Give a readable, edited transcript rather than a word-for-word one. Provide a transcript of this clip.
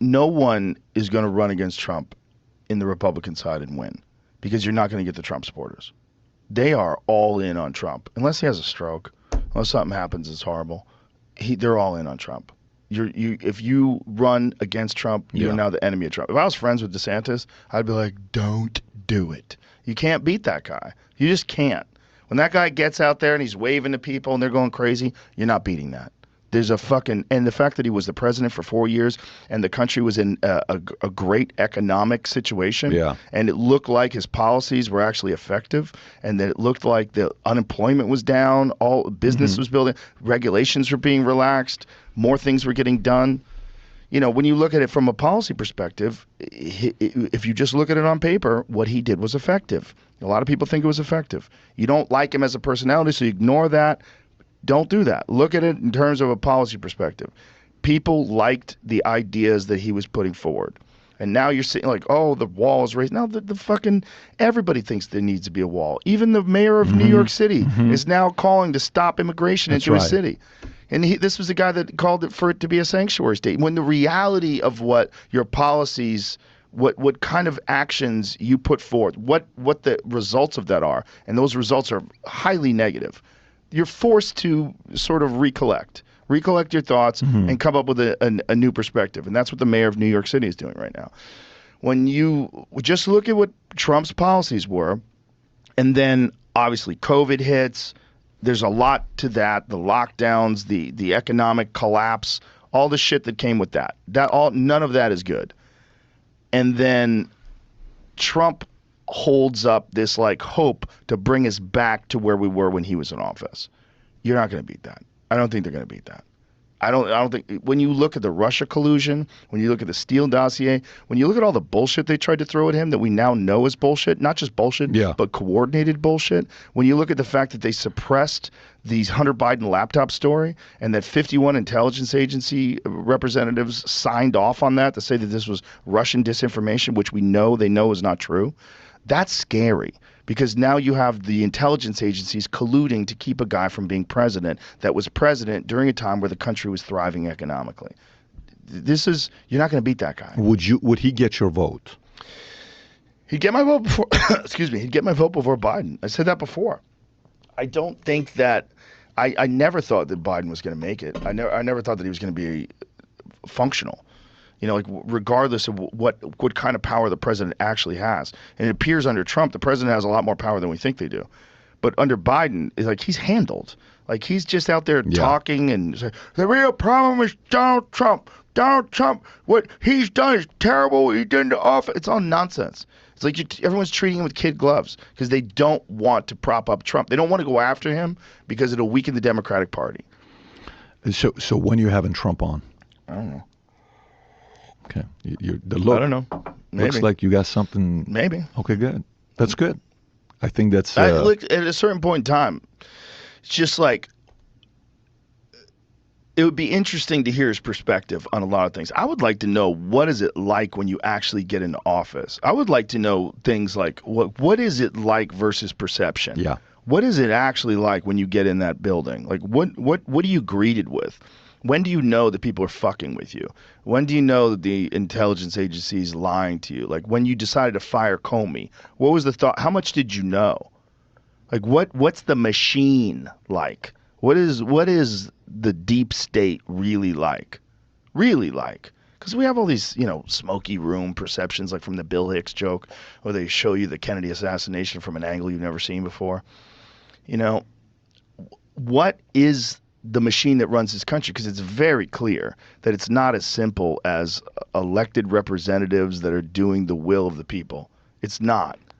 no one is going to run against Trump in the Republican side and win, because you're not going to get the Trump supporters. They are all in on Trump, unless he has a stroke, unless something happens that's horrible. They're all in on Trump. If you run against Trump, you're now the enemy of Trump. If I was friends with DeSantis, I'd be like, don't do it. You can't beat that guy. You just can't. When that guy gets out there and he's waving to people and they're going crazy, you're not beating that. There's a fucking, and the fact that he was the president for 4 years and the country was in a great economic situation, and it looked like his policies were actually effective, and that it looked like the unemployment was down, all business was building, regulations were being relaxed, more things were getting done. You know, when you look at it from a policy perspective, if you just look at it on paper, what he did was effective. A lot of people think it was effective. You don't like him as a personality, so you ignore that. Don't do that. Look at it in terms of a policy perspective. People liked the ideas that he was putting forward. And now you're saying like, oh, the wall is raised. Now the fucking, everybody thinks there needs to be a wall. Even the mayor of New York City is now calling to stop immigration into his city. And this was the guy that called it for it to be a sanctuary state. When the reality of what your policies, what kind of actions you put forth, what the results of that are, and those results are highly negative, you're forced to sort of recollect your thoughts and come up with a new perspective. And that's what the mayor of New York City is doing right now. When you just look at what Trump's policies were, and then obviously COVID hits, there's a lot to that, the lockdowns, the economic collapse, all the shit that came with that. None of that is good. And then Trump holds up this like hope to bring us back to where we were when he was in office. You're not going to beat that. I don't think they're going to beat that. I don't think, when you look at the Russia collusion, when you look at the Steele dossier, when you look at all the bullshit they tried to throw at him that we now know is bullshit, not just bullshit, but coordinated bullshit. When you look at the fact that they suppressed the Hunter Biden laptop story and that 51 intelligence agency representatives signed off on that to say that this was Russian disinformation, which we know they know is not true. That's scary, because now you have the intelligence agencies colluding to keep a guy from being president that was president during a time where the country was thriving economically. You're not going to beat that guy. Would he get your vote? He'd get my vote before, excuse me, he'd get my vote before Biden. I said that before. I don't think that, I never thought that Biden was going to make it. I never thought that he was going to be functional. You know, like regardless of what kind of power the president actually has. And it appears under Trump, the president has a lot more power than we think they do. But under Biden, it's like he's handled. Like he's just out there talking and say, the real problem is Donald Trump. Donald Trump, what he's done is terrible. He did in the office. It's all nonsense. It's like everyone's treating him with kid gloves because they don't want to prop up Trump. They don't want to go after him because it'll weaken the Democratic Party. So when are you having Trump on? I don't know. Okay. The look, I don't know. Maybe. Looks like you got something. Maybe. Okay, good. That's good. I think that's... look, at a certain point in time, it's just like, it would be interesting to hear his perspective on a lot of things. I would like to know, what is it like when you actually get into office? I would like to know things like, what is it like versus perception? Yeah. What is it actually like when you get in that building? Like, what are you greeted with? When do you know that people are fucking with you? When do you know that the intelligence agency is lying to you? Like when you decided to fire Comey, what was the thought? How much did you know? Like what's the machine like? What is the deep state really like? Really like? Because we have all these, smoky room perceptions, like from the Bill Hicks joke, where they show you the Kennedy assassination from an angle you've never seen before. What is the machine that runs this country? Because it's very clear that it's not as simple as elected representatives that are doing the will of the people. It's not.